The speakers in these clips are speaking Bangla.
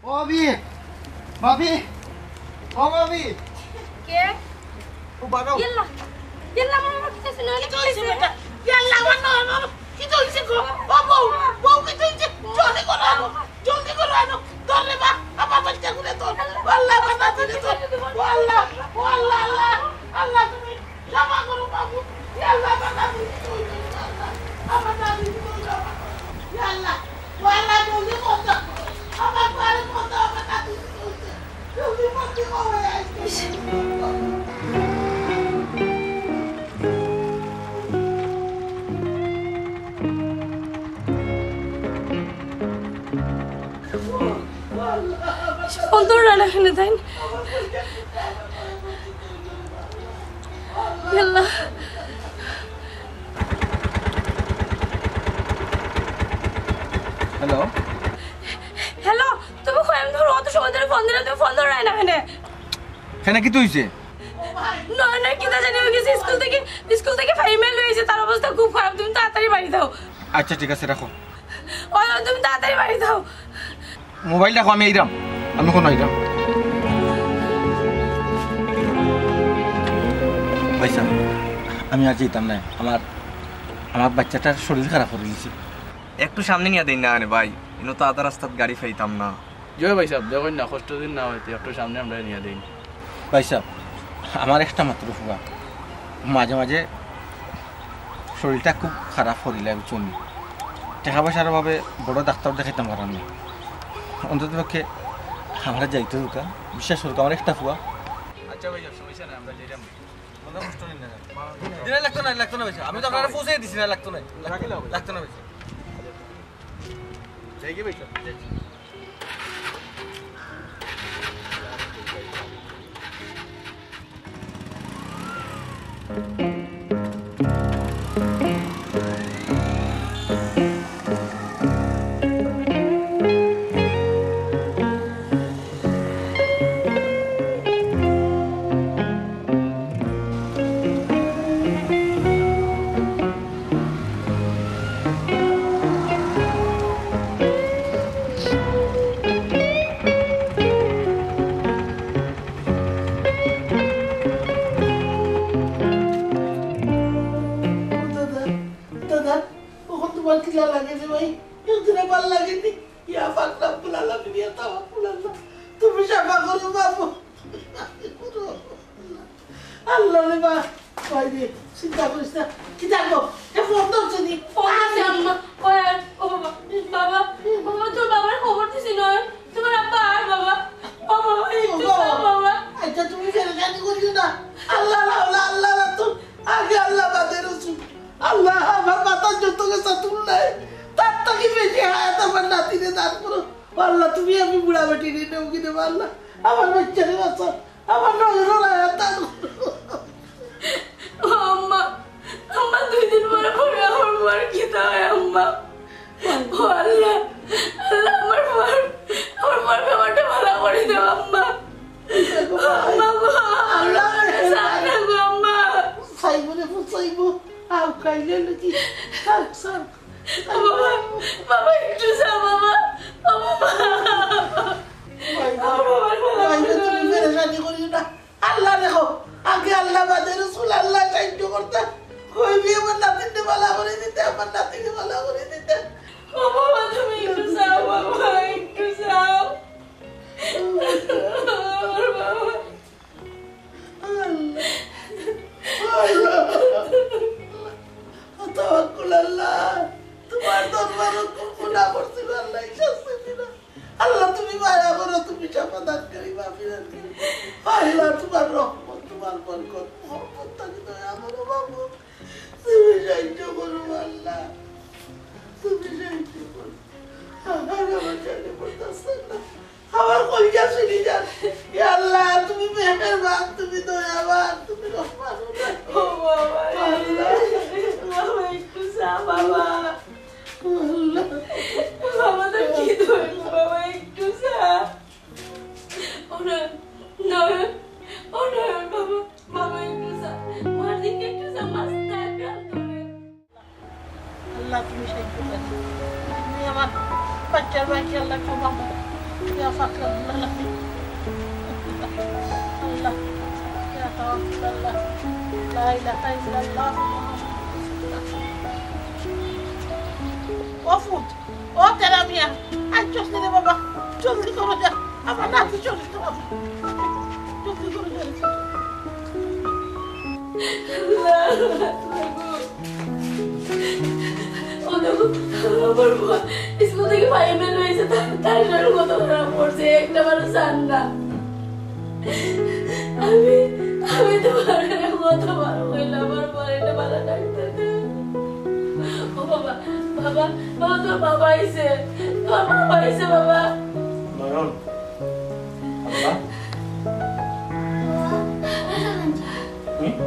ভাবি ভাবি ও ভাবি কে ও বাগাও ইল্লা ইল্লা মামা কিছু না কি চলছে বেটা ইয়াল্লা মামা কি চলছে গো বউ বউ কি চলছে জলদি করো আনো ধরে বা আমার বাচ্চা গুলো ধর আল্লাহ বাবা দিলে ধর আল্লাহ আল্লাহ আল্লাহ আল্লাহ তুমি ক্ষমা করো বাবু ইয়াল্লা বাবা দিলে আল্লাহ আমার দাদি দিলে ইয়াল্লা ওয়াল্লাহ জলদি বন্ধ আমার ঘরে বন্ধ আমার দাদি দিলে জলদি বন্ধ করো বন্ধুর রান্না খেলে দেন আল্লাহ হ্যালো হ্যালো তুমি কইম ধরো অত সময় ধরে ফোন দিলে তুমি ফোন ধরো না এখানে কেন কি তুইছে না না কি তা জানি ওই স্কুল থেকে ফাইমেল হয়েছে তার অবস্থা খুব খারাপ তুমি তাড়াতাড়ি বাড়ি দাও আচ্ছা ঠিক আছে রাখো ওই তুমি তাড়াতাড়ি বাড়ি দাও মোবাইল রাখো আমি আইরাম আমি কোন আইরাম পয়সা আমি আর যেতাম না আমার বাচ্চাটার শরীর খারাপ হয়ে গেছে একটু সামনে নিয়ে দিন না আনে ভাই ইনো তো আধা রাস্তাত গাড়ি ফাইতাম না জয় ভাই সাহেব দেখুন না কষ্ট দিন না হইতে একটু সামনে আমরা নিয়ে দিন পয়সা আমার একটা মাত্র ফুয়া মাঝে মাঝে শরীরটা খুব খারাপ হরিলে আমি চলি টাকা পয়সার অভাবে বড় ডাক্তার দেখাইতাম কারণ অন্তত পক্ষে আমরা যাইতে হোকা বিশ্বাস হোক আমার একটা ফুয়া আচ্ছা ভাই সমস্যা না আমরা যেতাম লাগতো না আমি তো আপনারা পৌঁছে দিছি না লাগতো না লাগতো না যাই কি ভাই চিন্তা করিস না কি থাকবো ফোন ধরছো নি আম্মা ও বাবা বাবা তোর বাবার খবর দিছি নয় তোমার আব্বা আর বাবা ও বাবা একটু বাবা আচ্ছা তুমি ফেরেশানি করিও না আল্লাহ আল্লাহ আল্লাহ তো আগে আল্লাহ বাদে রসুল আল্লাহ আমার মাথা যত গেছে তুমি নাই তার থেকে বেশি হায়াত আমার নাতিরে দান করো আল্লাহ তুমি আমি বুড়া বেটি নিয়ে নেও কিনে আল্লাহ আমার বাচ্চারে বাঁচা আমার নজর হায়াত দান আম্মা আম্মা 2 দিন পরে পরে আমার মার কি হয় আম্মা ও আল্লাহ আল্লাহ আমার মার ব্যাপারটা ভালো করে দাও আম্মা আল্লাহ সানা গো আম্মা সাইবনে ফুসাইবো আউ কাইলে নাকি সার বাবা বাবা একটু যা বাবা বাবা তুমি ফেরেশানি করিও না আল্লাহ দেখো আগে আল্লাহ বাদে রসুল আল্লাহ সাহায্য করতে কইবি আমার নাতিকে ভালো করে দিতে আমার নাতিকে ভালো করে দিতে ও বাবা তুমি একটু যাও বাবা একটু যাও তোমার দরবার গুনাহ করছি আল্লাহ শাস্তি দিনা আল্লাহ তুমি মায়া করো তুমি সমাধান করি মাফিরান করি আল্লাহ তোমার রহমত তোমার বরকত মোহাম্মদ তাকে দয়া করো বাবু তুমি সাহায্য করো আল্লাহ তুমি সাহায্য করো আমার জানে পড়তেছে না আমার কলিজা শুনি যান আল্লাহ তুমি মেহেরবান তুমি দয়াবান তুমি রহমান ও বাবা আল্লাহ বাবা একটু যা বাবা বাবা তো কি ধরল বাবা একটু যা ওরা বাবা বাবা একটু যা মার দিকে একটু যা মাস্টার আল্লাহ তুমি সাহায্য করো তুমি আমার বাচ্চার বাচ্চা আল্লাহ ক্ষমা করো يا فقر الله الله يا توكل الله لا إله إلا الله وفوت ترى ميا أنجز لي بابا جلدي كرو جا أما ناتي جلدي كرو جلدي كرو جا স্কুল থেকে ফাইনাল হয়েছে তার জন্য কত খারাপ পড়ছে একটা মানুষ চান না আমি তো কতবার হইলাম আমার পরেটা ভালো ডাক্তার ও বাবা বাবা বাবা তোর বাবা আইছে বাবা নয়ন আল্লাহ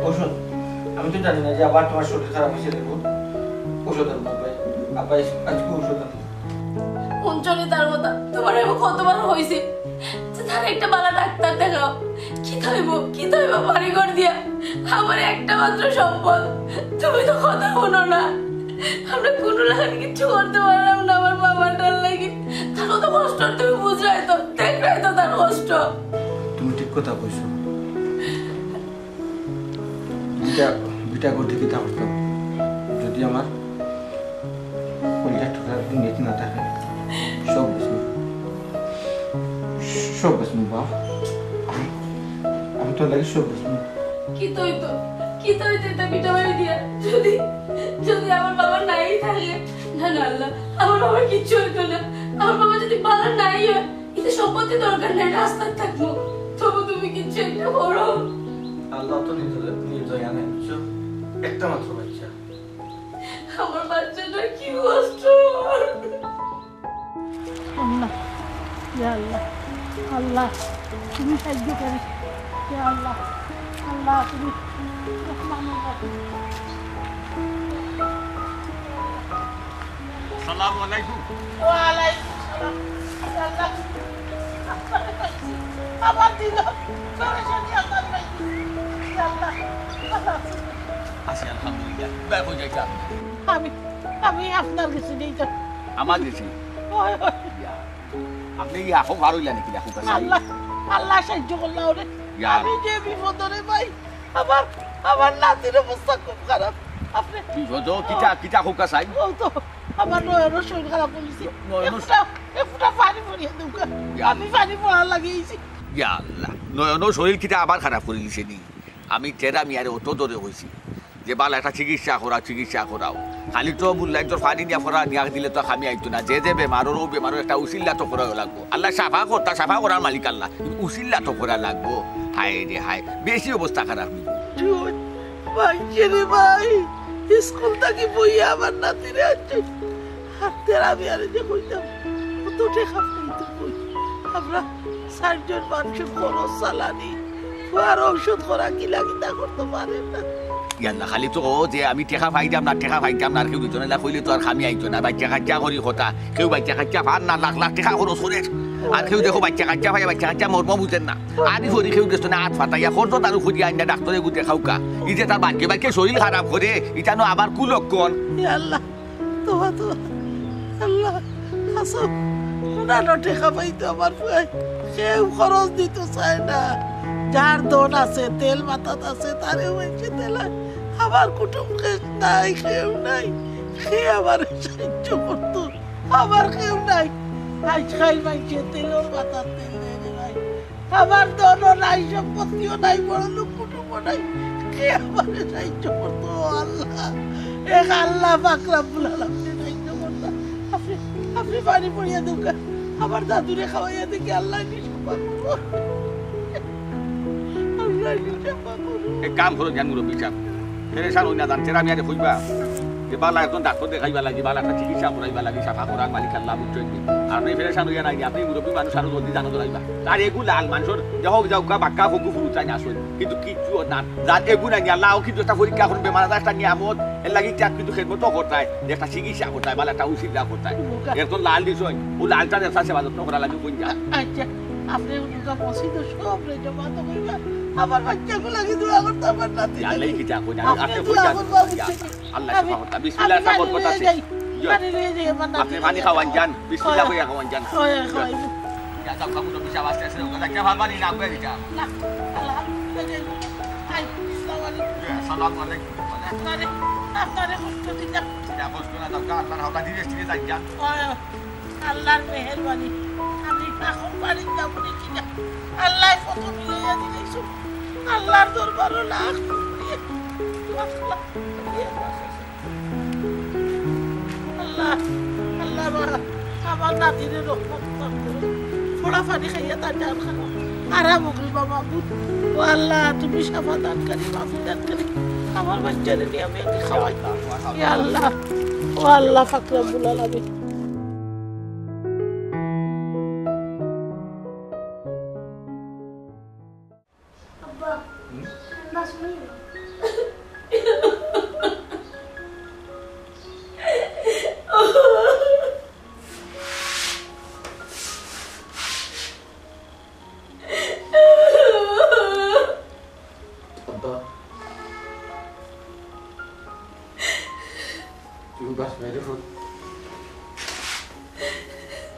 ওষুধ আমি তো জানি না যে আবার তোমার শরীর খারাপ হয়েছে দেখো ওষুধ আনবো আব্বা আজকে ওষুধ আনবো অঞ্চলে তার কথা তোমার এমন কতবার হয়েছে যে তার একটা ভালো ডাক্তার দেখাও কি থাইব বাড়ি ঘর দিয়া আমার একটা মাত্র সম্পদ তুমি তো কথা শোনো না আমরা কোনো লাগান কিছু করতে পারলাম না আমার বাবাটার লাগে তার কত কষ্ট তুমি বুঝলাই তো দেখলাই তো তার কষ্ট তুমি ঠিক কথা কইছো বিটা করতে কি তা করতাম যদি আমার কলিজা ঠোকার নেট না থাকে সব বেসমু বাপ আমি তো লাগে সব বেসমু কি তো এটা বিটা বাড়ি দিয়া যদি আমার বাবা নাই থাকে না আল্লাহ আমার বাবার কিচ্ছু হইতো না আমার বাবা যদি ভালো নাই হয় এটা সম্পত্তি দরকার নেই রাস্তায় থাকবো তবু তুমি কিচ্ছু একটা করো আল্লাহ তো নির্দয়া নাই বুঝছো একটা মাত্র বাচ্চা আমার বাচ্চাটা কি কষ্ট আল্লাহ ইয়া আল্লাহ আল্লাহ তুমি সাহায্য করি ইয়া আল্লাহ আল্লাহ তুমি রহমানুর রহিম আসসালামু আলাইকুম ওয়া আলাইকুম সালাম আল্লাহ আবার দিল সরাসরি আল্লাহ ইয়া আল্লাহ আছি আলহামদুলিল্লাহ বের হয়ে যাইতা আমি আপনার কাছে নেই তো আমার গেছি ওই আপনি এখন ভালো হইলেন নাকি দেখো আল্লাহ সাহায্য করলো ওরে ইয়া। আমি যে বিপদরে ভাই আমার নাতির অবস্থা খুব খারাপ আপনি বিপদ কিটা হোক চাই ও তো আমার নয়নের শরীর খারাপ হয়েছে একটা পানি পড়িয়ে দেবো আমি পানি পড়ার লাগিয়েছি ইয়া আল্লাহ নয়নো শরীর কিটা আবার খারাপ করে দিছে নি আমি টেরা মিয়ারে অত দরে হয়েছি যে বাল একটা চিকিৎসা করাও খালি তো বললাই তোর ফানি নিয়া ফরা নিয়া দিলে তো আমি আইতো না যে বেমারেরও একটা উচিল্লা তো করা লাগবো আল্লাহ সাফা করার মালিক আল্লাহ উচিল্লা তো করা লাগবো হায় রে হায় বেশি অবস্থা খারাপ ভাই রে ভাই স্কুল থেকে বইয়ে আমার নাতিরে আছে হাতে আমি আরে যে কইতাম কত টাকা পাইতো বই আমরা ৬০ জন মানুষের খরচ চালানি আর ঔষধ করা কি লাগিতা করতে পারে না ইয়াল্লা খালি তো যে আমি টেকা পাইতাম না আর কেউ দুজনে না কইলে তো আর খামি আইতো না বাচ্চা কাচ্চা করি কথা কেউ বাচ্চা কাচ্চা ভার না লাখ টাকা খরচ করে আর কেউ দেখো বাচ্চা কাচ্চা মর্ম বুঝেন না আদি ফরি কেউ দেখতো না হাত ফাটাইয়া খরচ তার খুঁজি আইনা ডাক্তারে গুটে খাওকা ই যে তার বাক্যে শরীর খারাপ করে এটা নো আবার কুলক্ষণ আল্লাহ তোমা তো আল্লাহ আসো কোনানো টাকা পাইতো আমার কেউ খরচ দিতে চায় না যার দোন আছে তেল মাথাত আছে তারে হয়েছে তেল আমার কুটুম নাই কেউ নাই সে আমার সাহায্য করতো আমার কেউ নাই আজ খাই মাইছে তেলের মাথার তেল দেয় রে ভাই আমার দোনও নাই সম্পত্তিও নাই বড় লোক কুটুমও নাই কে আমার সাহায্য করতো আল্লাহ এক আল্লাহ পাক রব্বুল আলামিন সাহায্য করতো আপনি পানি পড়িয়া দেউকা আমার দাদুরে খাওয়াইয়া দেখি আল্লাহ নিষ্পাপ এক কাম করো জ্ঞান মুরব্বী সাহেব ফেরেশান হই না জান তেরা মিয়ারে কইবা যে বালা একজন ডাক্তার দেখাইবা লাগি বালা একটা চিকিৎসা করাইবা লাগি সাফা করার মালিক আল্লাহ বুঝছেন আর আপনি ফেরেশান হইয়া নাই আপনি মুরব্বী মানুষ আরো জলদি জানো ধরাইবা আর এগুলা আল মানুষের যাও কা বাক্কা ফকু ফুরু চাই না আসল কিন্তু কিচ্ছু না যার এগুলা নিয়ে আল্লাহ কিন্তু একটা পরীক্ষা করবে মারা একটা নিয়ামত এর লাগি চাক কিন্তু খেদমত করতায় যে একটা চিকিৎসা করতায় বালা একটা উচিত করতায় এরকম লাল দিছই ও লালটা দেখা সেবা যত্ন করা লাগে কোন যা আচ্ছা আপনি উনকা পছন্দ সব রে জমা তো কইবা আমার বাচ্চাগুলো কি দোয়া করতে আমার নাতি আল্লাহ কি যা কই আপনি কই যান আল্লাহ সুবহানাহু ওয়া তাআলা বিসমিল্লাহ তা বরকত আছে পানি লয়ে যাই আমার নাতি আপনি পানি খাওয়ান যান বিসমিল্লাহ কইয়া খাওয়ান যান ইয়া সব কাম তো বিশা আসছে আছে ওটা কে ভাববানি না আগে দিটা না আল্লাহ হাই আসসালামু আলাইকুম সালাম আলাইকুম আপনারে কষ্ট দিতাম এটা কষ্ট না দরকার আল্লাহর হাওলা ধীরে ধীরে যাই যা আল্লাহর মেহেরবানি আমি এখন বাড়িতে যাবো কি না আল্লাহ কত মিলাইয়া দিলেছো আল্লাহর দরবারও লাখ আল্লাহ আল্লাহ আমার নাতিরে রহমত করো ফোড়া পানি খাইয়া তার জান খানো আরাম হোক বাবা বুধ ও আল্লাহ তুমি সামাধান করি মাফি দান করি আমার বাচ্চারে নিয়ে আমি একটু খাওয়াই ইয়া আল্লাহ ও আল্লাহ ফাকরাবুল আলামিন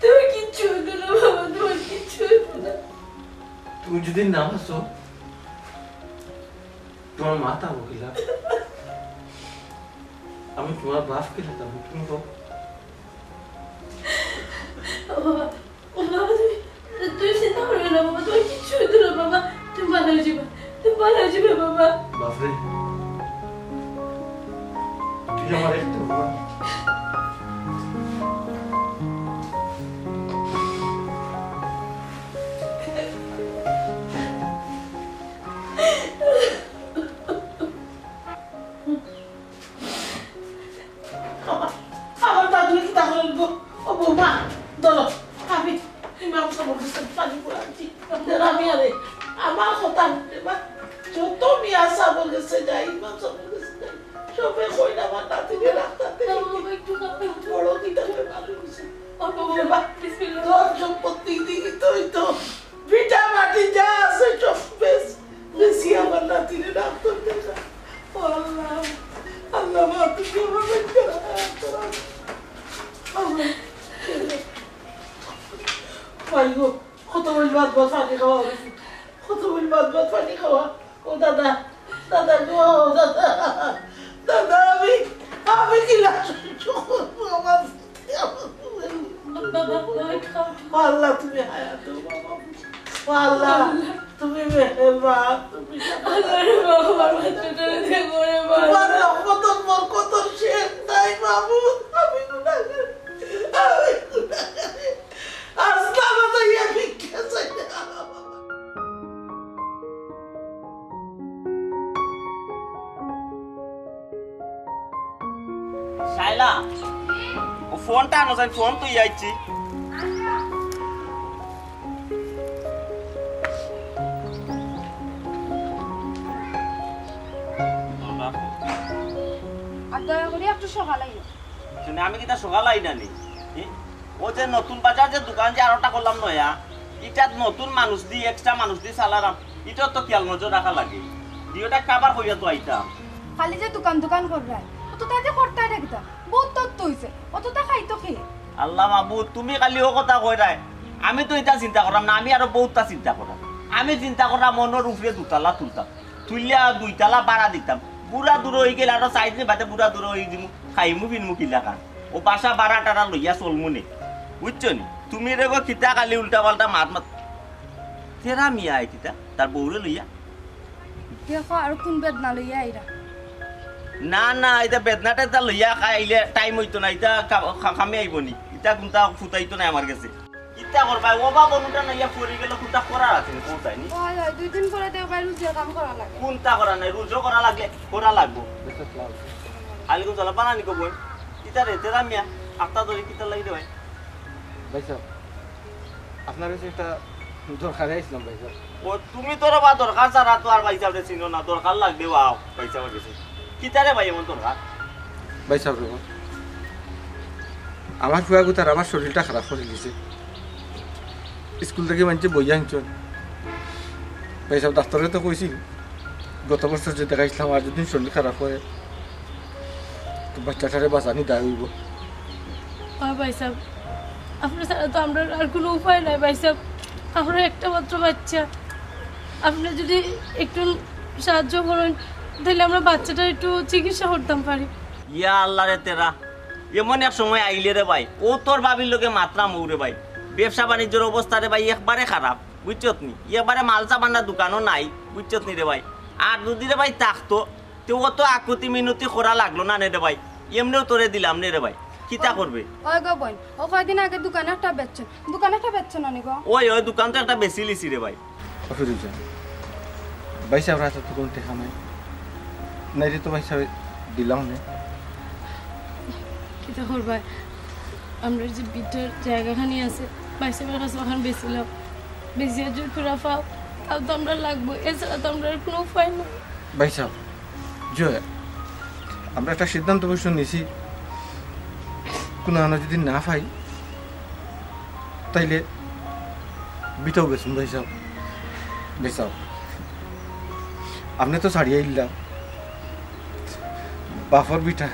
তুমি কিচ্ছু হতো না বাবা, তোমার কিচ্ছু হতো না। তুমি যদি না আসো তোমার মাথা বকিলা আমি তোমার বাপ কে লাগাবো তুমি তো তুমি চিন্তা করবে না বাবা, তোমার কিচ্ছু হতো না বাবা, তুমি ভালো হয়ে যাবে, তুমি ভালো হয়ে যাবে বাবা। বাপরে তুই আমার একটা বাবা আমার দাদুরে কি তাহলে ও বৌমা ধরো আমি ইমাম সাহেবের পানি পড়াচ্ছি আমি আরে আমার কথা মা যত মিয়া সাহেবের কাছে যাই ইমাম সাহেবের কাছে যাই সবে কই না আমার নাতিকে রাখতে বাবা একটু কাঁপে বড় দিতে হবে ভালো হয়েছে বাবা বিসমিল্লাহ। তোর সম্পত্তি দিকে তো ভিটা মাটি যা আছে সব বেশি আমার নাতিকে রাখতে দেখা আল্লাহ আল্লাহ মা তুমি আমার বাচ্চা কত বল বাদ পানি খাওয়া কত বল বাদ পানি খাওয়া ও দাদা দাদা গো দাদা দাদা আমি কি আমার আল্লাহ তুমি হায়াত আল্লাহ তুমি মেহেরবান তুমি তোমার রহমতের বরকতের শেষ নাই মাহমুদ আমি গুনাহগার আসলাম তো ইয়া ভিক্ষা চাই শাইলা ও ফোনটা আনো যাই ফোন তুই আইছি আর দয়া করে একটু সকাল আইও। শুনে আমি কিটা সকাল আইনা নি ও যে নতুন বাজার যে দোকান যে আরোটা করলাম নয়া এটা নতুন মানুষ দি এক্সট্রা মানুষ দি চালারাম এটা তো খেয়াল নজর রাখা লাগে দিওটা খাবার হইয়া তো আইতাম খালি যে দোকান দোকান করবাই অত তাতে করতাই থাকিতা বহুত তত্ত্ব হইছে অত তা খাইতো খেয়ে আল্লাহ মাহবুব তুমি খালি ও কথা কই রায় আমি তো এটা চিন্তা করাম না আমি আরো বহুতটা চিন্তা করাম আমি চিন্তা করাম মনের উপরে দুতলা তুলতাম তুলিয়া দুইতলা বাড়া দিতাম বুড়া দূর হয়ে গেলে আরো চাইতে বাদে বুড়া দূর হয়ে যাবো খাইমু ফিনমু কিলা খান ও বাসা বাড়া টাড়া লইয়া চলমু নে বুঝছো নি তুমি রেগো কিতা কালি উল্টা পাল্টা মাত মাত তেরা মিয়া আই কিতা তার বউরে লইয়া দেখো আর কোন বেদনা লইয়া আইরা না না এটা বেদনাটা এটা লইয়া খাইলে টাইম হইতো না এটা খামে আইব নি এটা কোনটা ফুটাইতো না আমার কাছে কিতা করবা ও বা বনুটা না ইয়া পড়ে গেল কোনটা করার আছে নি কোনটাই নি হয় হয় 2 দিন পরে দেও বাইরে রুজির কাম করা লাগে কোনটা করা নাই রুজো করা লাগলে করা লাগবো আলাইকুম সালাম বানানি কো বই কিতা রে তেরা মিয়া আত্তা ধরে কিতা লাগি রে ভাই ভাই সাহেব আপনার কাছে একটা দরকারে আসলাম ভাই সাহেব ও তুমি তোর বা দরকার ছাড়া তো আর পয়সা দে চিনো না দরকার লাগবে ওয়াও পয়সা গেছে কিতা রে ভাই এমন দরকার ভাই সাহেব আমার ফুয়া গুতার আমার শরীরটা খারাপ করে দিয়েছে স্কুল থেকে মানছে বইয়া আনছেন ভাই সাহেব ডাক্তারে তো কইছিল গত বছর যে দেখাইছিলাম আর যদি শরীর খারাপ হয় তো বাচ্চাটারে বাঁচানি দায় হইব ভাই সাহেব আপনার ছাড়া তো আমরা আর কোনো উপায় নাই ভাই সাহেব আমরা একটা মাত্র বাচ্চা, আপনি যদি একটু সাহায্য করেন তাহলে আমরা বাচ্চাটা একটু চিকিৎসা করতাম পারি। ইয়া আল্লাহ রে তেরা, এমন এক সময় আইলে রে ভাই, ও তোর বাবির লোকে মাত্রা মৌরে ভাই। ব্যবসা বাণিজ্যের অবস্থা রে ভাই একবারে খারাপ, বুঝছত নি? একবারে মালসা বান্নার দোকানও নাই, বুঝছত নি রে ভাই? আর যদি রে ভাই থাকতো তো অত আকুতি মিনতি করা লাগলো না রে ভাই, এমনিও তোরে দিলাম নে রে ভাই, কিতা করবে? ওই গো বোন, ও কয়দিন আগে দোকানে একটা বেচছেন না গো? ওই দোকান তো একটা বেশি লিছি রে ভাই। অফিরুজ্জান ভাই সাহেব রাতে তো কোনো টেকা নাই, নাই রে তো ভাই সাহেব দিলাম না। কিতা করবা, আমরা যে বিটার জায়গাখানি আছে বাইসাবের কাছে ওখানে বেছিলাম, বেশি যদি ফেরা পাও তাও তো আমরা লাগবো, এছাড়া তো আমরা আর কোনো উপায় নেই। ভাই সাহেব জয়, আমরা একটা সিদ্ধান্ত অবশ্য নিয়েছি, কোনো আনা যদি না পাই তাইলে বিটাও বেছুন ভাই সাহেব। ভাই সাহেব আপনি তো ছাড়িয়ে ইল্লাম বাফর বিটা,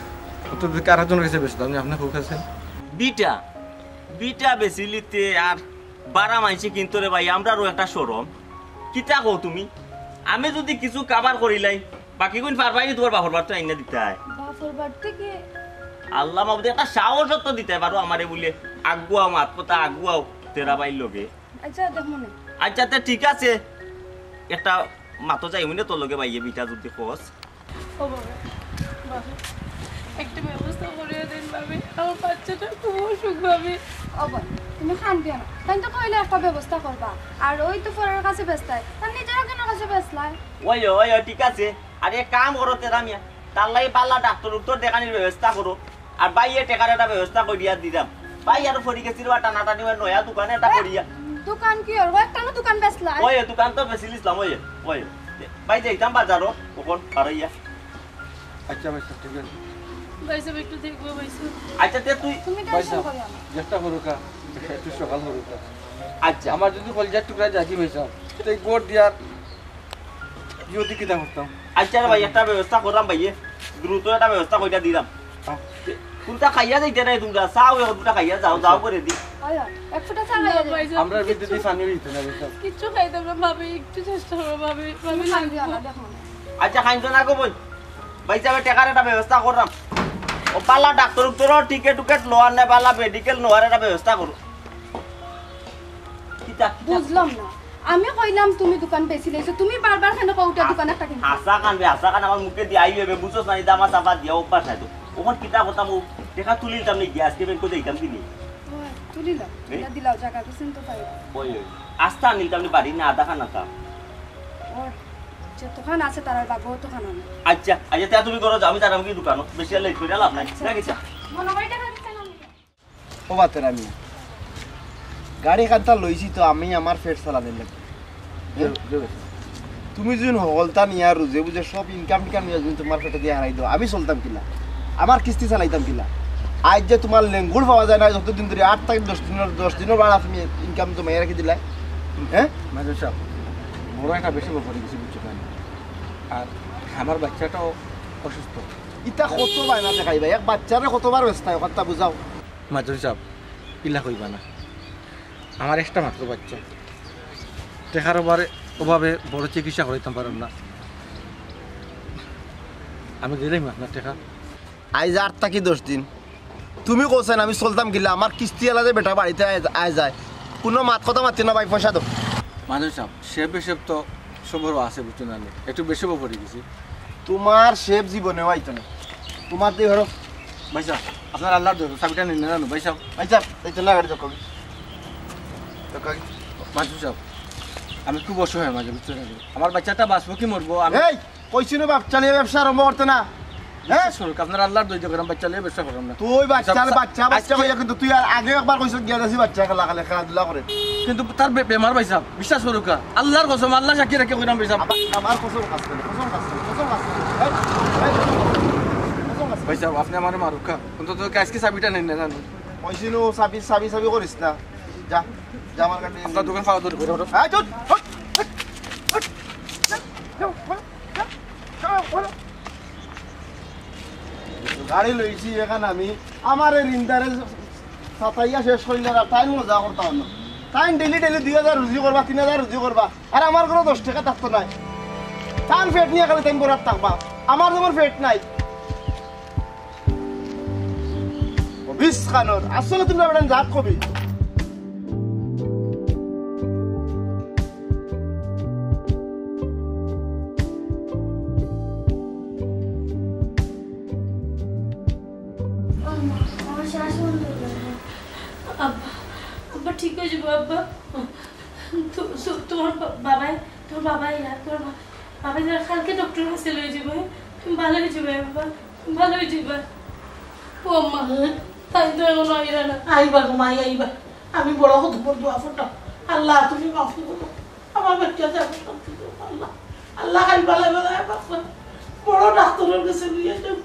তো কারাজন কাছে বেশি আপনি আপনার খুব আছেন বিটা বিটা বেশি লিতে আর বারা মাইছি কিন্তু রে ভাই আমরারও একটা সরম। কিতা কও তুমি? আমি যদি কিছু কাবার করিলাই বাকি কোন পারবাই তোমার বাপর বাড়তে আইনা দিতে হয়। বাপর বাড়তে কি আল্লাহ মাবুদে একটা সাহস তো দিতে পারো আমারে বলে আগুয়াও মাত কথা আগুয়াও তেরা বাইর লগে। আচ্ছা দেখ মনে, আচ্ছা তে ঠিক আছে, একটা মাতো যাই মনে তোর লগে ভাইয়ে বিটা যদি খোঁজ। ও বাবা, বাবা একটা ব্যবস্থা করে দেন ভাবি, আমার বাচ্চাটা খুব অসুখ ভাবি। ও বোন তুমি খান দিও না, তাই তো কইলে একটা ব্যবস্থা করবা। আর ওই তো পরের কাছে বেচতাই, তার নিজের কেন কাছে বেচলাই? ওই ঠিক আছে, আর এক কাম করো তেরা মিয়া, তার লাগে পাল্লা ডাক্তার উত্তর দেখানির ব্যবস্থা করো, আর বাইয়ে টেকার একটা ব্যবস্থা করিয়া দিলাম। ভাই আর ফরি গেছিল বা টানাটানি নয়া দোকানে একটা করিয়া। দোকান কি আর একটা না দোকান বেচলাই? ওই দোকান তো বেশি লিসলাম। ওই ভাই যাইতাম বাজারও কখন পারাইয়া। আচ্ছা ভাই সাহেব ঠিক আছে। বাইসাব একটু দেখবো বাইসাব। আচ্ছা তে তুই তুমি ভাই টেনশন সাহেব করিও না। চেষ্টা করুকা একটু সকাল করুকা। আচ্ছা আমার যদি কলজার টুকরা যাকি ভাই সাহেব তাই গোট দিয়ার যদি কিতা করতাম। আচ্ছা ভাই একটা ব্যবস্থা করলাম ভাইয়ে, দ্রুত একটা ব্যবস্থা কইরা দিলাম। কোনটা খাইয়া যাইতে নাই তোমরা, চাও দুটা খাইয়া যাও করে দি। ওই এক ফুটা চা খাইয়া যাবে। বাইসাব আমরা বিদ্যুৎ পানি হইতে না ভাই সাহেব। কিচ্ছু খাইতাম না ভাবি, একটু চেষ্টা করো ভাবি, ভাবি তুমি খান দিও না, লাগবো। দেখ মনে। আচ্ছা খাইতো না গো বই, ভাই যাবে টেকার একটা ব্যবস্থা করলাম। ও পাল্লা ডাক্তার উত্তরও টিকেট টুকেট লোয়ার না, পাল্লা মেডিকেল নোয়ার একটা ব্যবস্থা করো। কিতা বুঝলাম না, আমি কইলাম তুমি দোকান বেশি লইছো, তুমি বারবার কেন কউটা দোকান একটা কিনতে? হাসা কান আমার মুখে দিয়ে আইবে বুঝছস না, দামা চাপা দিয়া অভ্যাস নাই তো। ওখান কিতা করতাম, ও টেকা তুলিতাম নি, গ্যাস কেবেন করে দিতাম কিনি। ওই তুলিলাম, এটা দিলাও জায়গা তো চিনতে পারি। ওই আস্তা নিতাম নি বাড়ি না আধা খানা তা। ওর যে দোকান আছে তার বাবু দোকান না। আচ্ছা তা তুমি করো যাও, আমি তার আমি দোকান বেশি লেট করে লাভ নাই রাখিছা। মনে হয় টাকা দিতে না। ও বাতের আমি গাড়ি কানটা লইছি তো আমি আমার পেট চালানোর লাগে। তুমি যদি হলতা নিয়ে আর রুজে বুঝে সব ইনকাম নিয়ে যদি তোমার পেটে দিয়ে হারাই দাও, আমি চলতাম কিলা, আমার কিস্তি চালাইতাম কিলা? আজ যে তোমার লেঙ্গুর পাওয়া যায় না, যতদিন ধরে 8 থেকে 10 দিনের বাড়া তুমি ইনকাম তো মেয়ে রেখে দিলা। হ্যাঁ মাঝে সাহেব বড় একটা বেশি ব্যাপারে কিছু বুঝতে পারি, আর আমার বাচ্চাটাও অসুস্থ। ইটা কত বায়না দেখাই ভাই, এক বাচ্চারে কতবার ব্যস্ত হয় কথা বুঝাও। মাঝে সাহেব ইলা কইবা না, আমার একটা মাত্র বাচ্চা, টেকার অভাবে বড় চিকিৎসা করাইতাম পারেন না। আমি দিলাম আপনার টেকা। আজ 8 থেকে 10 দিন তুমি কোসেন আমি চলতাম কিলা, আমার কিস্তি এলা যে বেটা বাড়িতে আয় যায়, কোনো মাত কথা মাতি না ভাই, পয়সা দাও। মাঝে সাহেব সেব বেসেব তো সবরও আছে বুঝতে না, একটু বেশি পড়ে গেছি। তোমার শেফ জীবনেও আইতো না, তোমার দিয়ে ধরো ভাই সাহেব আপনার আল্লাহর দরবার চাবিটা নিয়ে জানো ভাই সাহেব। আচ্ছা তাইতো না গাড়ি চক্কর মাঝে সাহেব আমি খুব অসহায় মাঝে বুঝতে পারি, আমার বাচ্চাটা বাঁচবো কি মরবো? আমি এই কইছি না বাচ্চা নিয়ে ব্যবসা আরম্ভ করতে না। হ্যাঁ সরকার আপনার আল্লাহর দৈর্য করেন, বাচ্চা নিয়ে ব্যবসা করেন না। তুই বাচ্চা কইয়া কিন্তু তুই আর আগে একবার কইছ গিয়া যাসি বাচ্চা খেলাধুলা করে, কিন্তু তার বেমার ভাই সাহেব, বিশ্বাস করুক আল্লাহর কসম, আল্লাহ সাক্ষী রেখে কইরাম ভাই সাহেব। আমার কসম কাজ করে, কসম কাজ করে, কসম কাজ করে। ভাই সাহেব আপনি আমার মারুকা, অন্তত আজকে চাবিটা নেন না জানো। কইছি নো চাবি করিস না, যা যা আমার কাছে আপনার দোকান খাওয়া দূর করে ওঠো। এই চল গাড়ি লইছি এখানে আমি আমার রিন্দারে সাতাইয়া শেষ করলে আর তাই মজা করতাম না। তাই ডেলি ডেলি 2000 রুজি করবা 3000 রুজি করবা আর আমার কোনো 10 টাকা থাকতো নাই তান পেট নিয়ে খালি টাইম করার থাকবা আমার যেমন পেট নাই বিশ খানোর আসলে তুমি বেড়ান জাত কবি আব্বা ঠিক হয়ে যাবো আব্বা তোমার বাবাই কালকে ডক্টর কাছে লয়ে যাবো তুমি ভালো হয়ে যাবে আব্বা ভালো হয়ে যাবে ও মা তাই তো এখন আইরা না আইবা ঘুমাই আইবা আমি বড় হতে পর দোয়া ফোটা আল্লাহ তুমি মাফি করো আমার বাচ্চা যাবে শান্তি দাও আল্লাহ আল্লাহ আইবা বাবা বড় ডাক্তারের কাছে নিয়ে যাও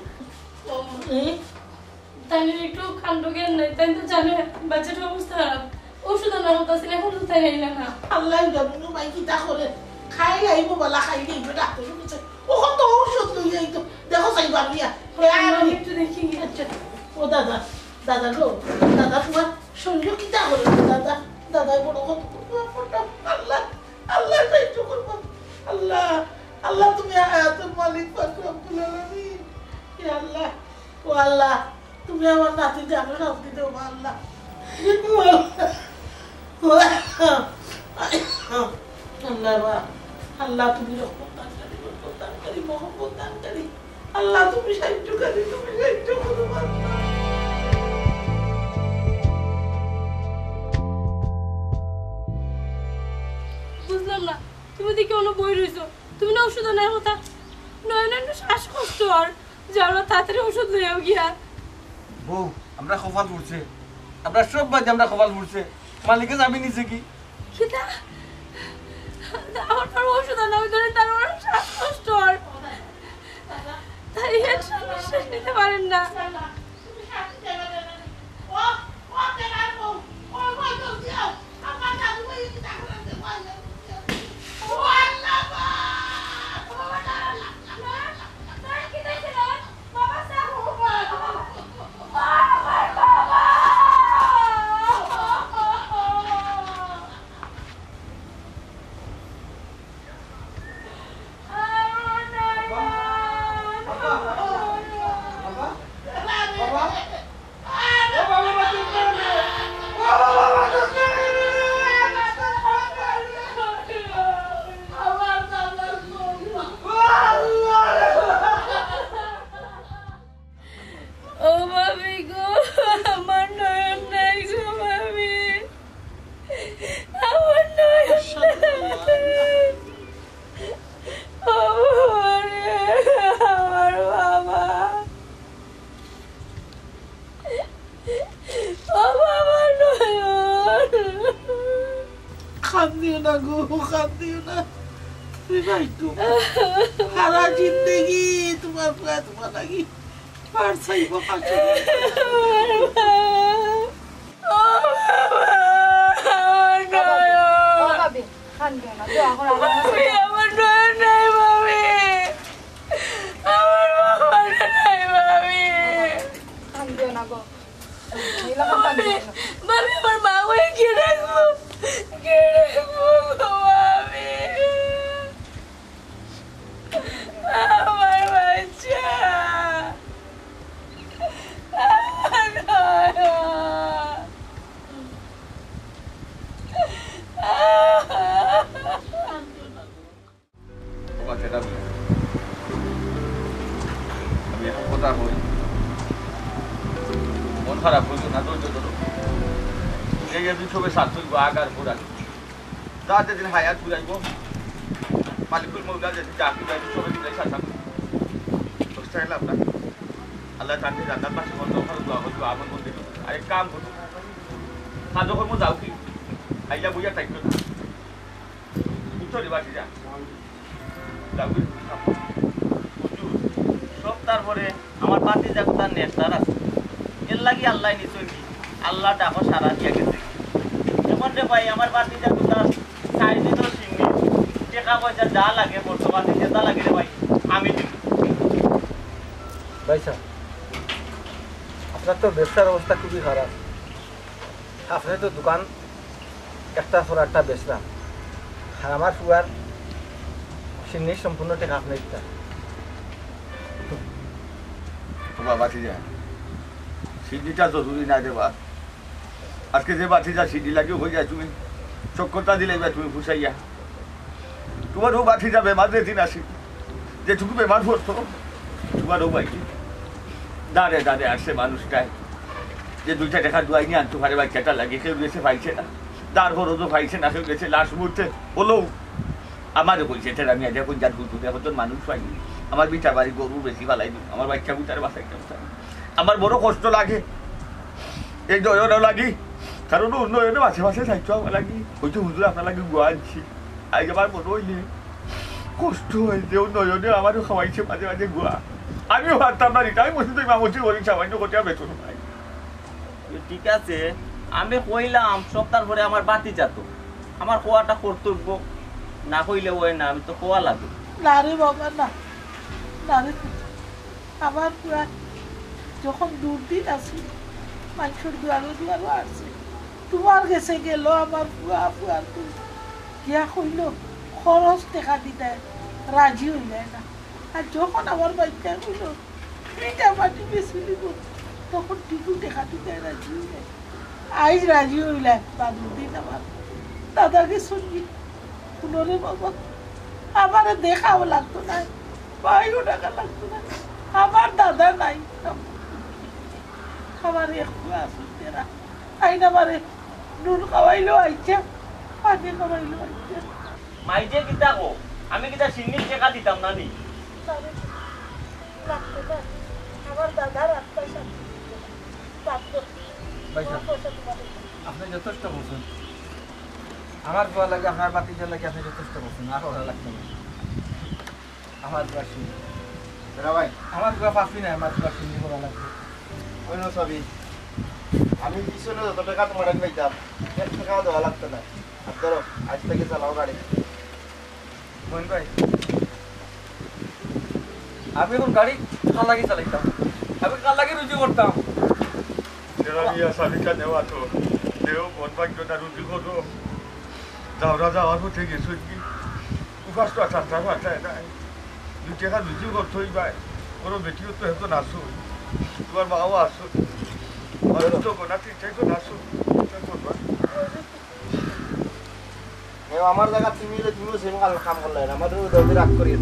তাই একটু কাণ্ড জ্ঞান নাই তাই তো জানে বাচ্চাটার অবস্থা খারাপ ওষুধ আনা হতো এখন তো তাই আইলা না আল্লাহ জানো ভাই কি তা করে খাই আইবো বলা খাই আইবো ডাক্তারের কাছে ও কত ঔষধ লই আইতো দেখো সাইবা দিয়া আমি একটু দেখি আচ্ছা ও দাদা গো দাদা তোমার শরীর কি তা করে দাদা বড় কত আল্লাহ আল্লাহ সাহায্য করবো আল্লাহ তুমি হায়াতের মালিক পাক রব্বুল আলামিন ইয়া আল্লাহ ও আল্লাহ তুমি আমার নাতি জানো শান্তি দেও আল্লাহ আল্লাহ তুমি রহমত দানকারী মহব্বত দানকারী আল্লাহ তুমি সাহায্যকারী তুমি সাহায্য করো আল্লাহ বুঝলাম না তুমি দেখি অন্য বই রইছো তুমি না ওষুধ আনার কথা নয় একটু শ্বাসকষ্ট আর যাও না তাড়াতাড়ি ওষুধ লইয়াও গিয়া বউ আমরা কপাল পড়ছে আমরা সব বাজে আমরা কপাল পড়ছে মালিকে যাবি নিচে কি খিদা আমার পর ওষুধ আনা ওই ধরে তার শ্বাসকষ্ট আর তাই শ্বাস নিতে পারেন না সারা জিন্দগি তোমার তোমার লাগি আর চাইব আমার মা হয়ে কি রাখবো আমার বাচ্চা আমি এখন কথা বলি মন খারাপ হইল না ধৈর্য ধরো এই যে সবে সাত চলবো আগার পুরানি যাতে দিন হায়াত ঘুরাইব মালিকুল মৌলা যদি চাকরি যাইব সবে দিলে শাসন বুঝতে গেল আপনার আল্লাহ চাকরি জান্নাত পাশে বন্ধ করে দোয়া করবো আমার মন্দির আর এক কাম করবো কাজ কর্ম যাও কি আইলা বুঝা থাকবে না বুঝছো রে বাসি যা যাও সব তারপরে আমার বাতি যাক তার নেশার আছে এর লাগি আল্লাহ নিশ্চয় কি আল্লাহ ডাকো সারা দিয়া গেছে যেমন রে ভাই আমার বাতি যাক তার সাইডে তো সিঙ্গি টাকা পয়সা যা লাগে বর্তমান যেটা লাগে রে ভাই আমি দিব ভাই সাহেব আপনার তো ব্যবসার অবস্থা খুবই খারাপ আপনি তো দোকান একটা ফোরারটা বেচলাম আর আমার ফুয়ার সিন্নির সম্পূর্ণ টাকা আপনি দিতাম। বাবা ঠিক আছে সিডিটা জরুরি না দেবা আজকে যে বাতিটা সিডি লাগে হয়ে যায় তুমি চক্করটা দিলে এবার তুমি ফুসাইয়া তোমারও বাতিটা বেমার যেদিন আসি যেটুকু বেমার পড়তো তোমারও বাকি দাঁড়ে দাঁড়ে আসছে মানুষটায় যে 2টা টাকা দুয়াই নিয়ে আনতে পারে বাচ্চাটা লাগে কেউ গেছে পাইছে না তারপর তো পাইছে না কেউ গেছে লাস্ট মুহূর্তে হলেও আমারও বলছে এটা আমি আজ এখন যার ঘুরতে এখন তো মানুষ পাইনি আমার বিটা বাড়ি গরু বেশি ভালাই দিই আমার বাচ্চা বুটার বাসায় আমার বড় কষ্ট লাগে এই নয়নও লাগি কারণ উন্নয়নে মাঝে মাঝে সাহিত্য আমার লাগি ওই তো হুজুর আপনার লাগে গোয়া আনছি আজ আমার মনে হইলে কষ্ট হয়েছে উন্নয়নে আমারও খাওয়াইছে মাঝে মাঝে গোয়া আমিও ভাবতাম না রিটাই বসে তো মামতি বলি সামান্য কোটি বেতন পাই ঠিক আছে আমি কইলাম সপ্তাহ পরে আমার বাতি যেত আমার কোয়াটা কর্তব্য না কইলে ওই না আমি তো কোয়া লাগে না রে বাবা না না রে আমার পুরা যখন দুর্দিন আছে মানুষের দুয়ারও আসছে তোমার কাছে গেল আমার পুয়া পুয়ার গিয়া কইল খরচ টেকা দিতে রাজি হইলে না আর যখন আমার বাচ্চা কইল এইটা মাটি বেশি দিব তখন টিকু টেকা দিতে রাজি হইলে আইজ রাজি হইলে বা দুদিন আমার দাদাকে শুনবি শুনলে বাবা আমার দেখাও লাগতো না 5 টাকা লাগতো না আমার দাদা নাই খাবার একটু আসতে না আইন আমারে নুন খাওয়াইলো আইছে পানি খাওয়াইলো আইছে মাইজে কিতা গো আমি কিতা সিন্নির টাকা দিতাম না নি আমার দাদার আত্মা আপনি যথেষ্ট বলছেন আমার গোয়া লাগে আপনার বাতি যা লাগে আপনি যথেষ্ট বলছেন আর ওরা লাগতো না আমার গোয়া শুনি ভাই আমার গোয়া পাচ্ছি না আমার গোয়া শুনি করা লাগবে ওই না সবই আমি পিছনে যত টাকা তোমার পাইতাম 1 টাকাও দেওয়া লাগতো না আর ধরো আজ থেকে চালাও গাড়ি বোন ভাই আমি এখন গাড়ি কাল লাগে চালাইতাম আমি কাল লাগে রুজি করতাম স্বামীটা নেওয়া তো দেও মন ভাগ্যটা রুজি করো যাওয়া যাওয়ার হতে গেছো কি উপাস তো চারটা ভাষায় নাই 2 টাকা রুজি করতেই ভাই কোনো বেটিও তো হেতো নাচো তোমার মাও আসো তো গোনা ঠিকঠাক তো নাচো আমার জায়গা তুমিও সেম কাম করলে আমাদের রাগ করিয়ে